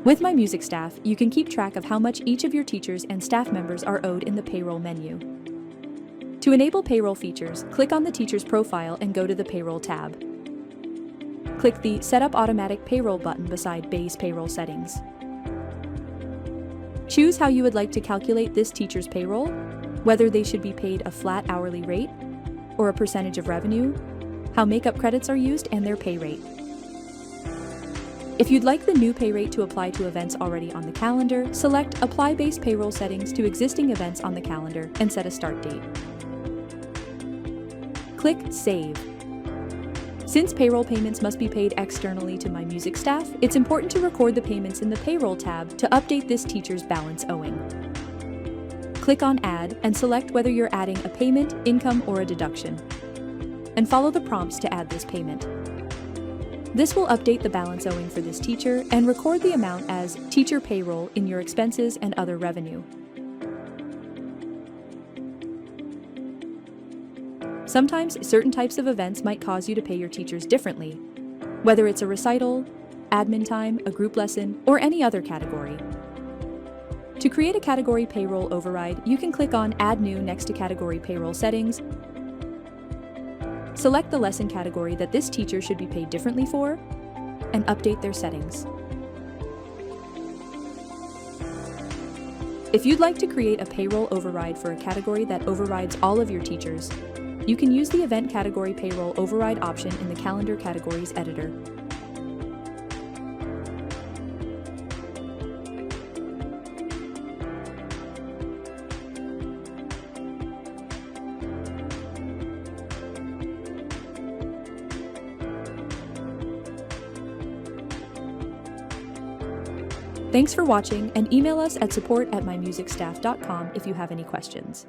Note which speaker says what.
Speaker 1: With My Music Staff, you can keep track of how much each of your teachers and staff members are owed in the Payroll menu. To enable payroll features, click on the teacher's profile and go to the Payroll tab. Click the Set Up Automatic Payroll button beside Base Payroll Settings. Choose how you would like to calculate this teacher's payroll, whether they should be paid a flat hourly rate or a percentage of revenue, how makeup credits are used, and their pay rate. If you'd like the new pay rate to apply to events already on the calendar, select Apply Base Payroll Settings to existing events on the calendar and set a start date. Click Save. Since payroll payments must be paid externally to My Music Staff, it's important to record the payments in the Payroll tab to update this teacher's balance owing. Click on Add and select whether you're adding a payment, income, or a deduction, and follow the prompts to add this payment. This will update the balance owing for this teacher and record the amount as teacher payroll in your expenses and other revenue. Sometimes certain types of events might cause you to pay your teachers differently, whether it's a recital, admin time, a group lesson, or any other category. To create a category payroll override, you can click on Add New next to Category Payroll Settings. Select the lesson category that this teacher should be paid differently for, and update their settings. If you'd like to create a payroll override for a category that overrides all of your teachers, you can use the Event Category Payroll Override option in the Calendar Categories editor. Thanks for watching, and email us at support@mymusicstaff.com if you have any questions.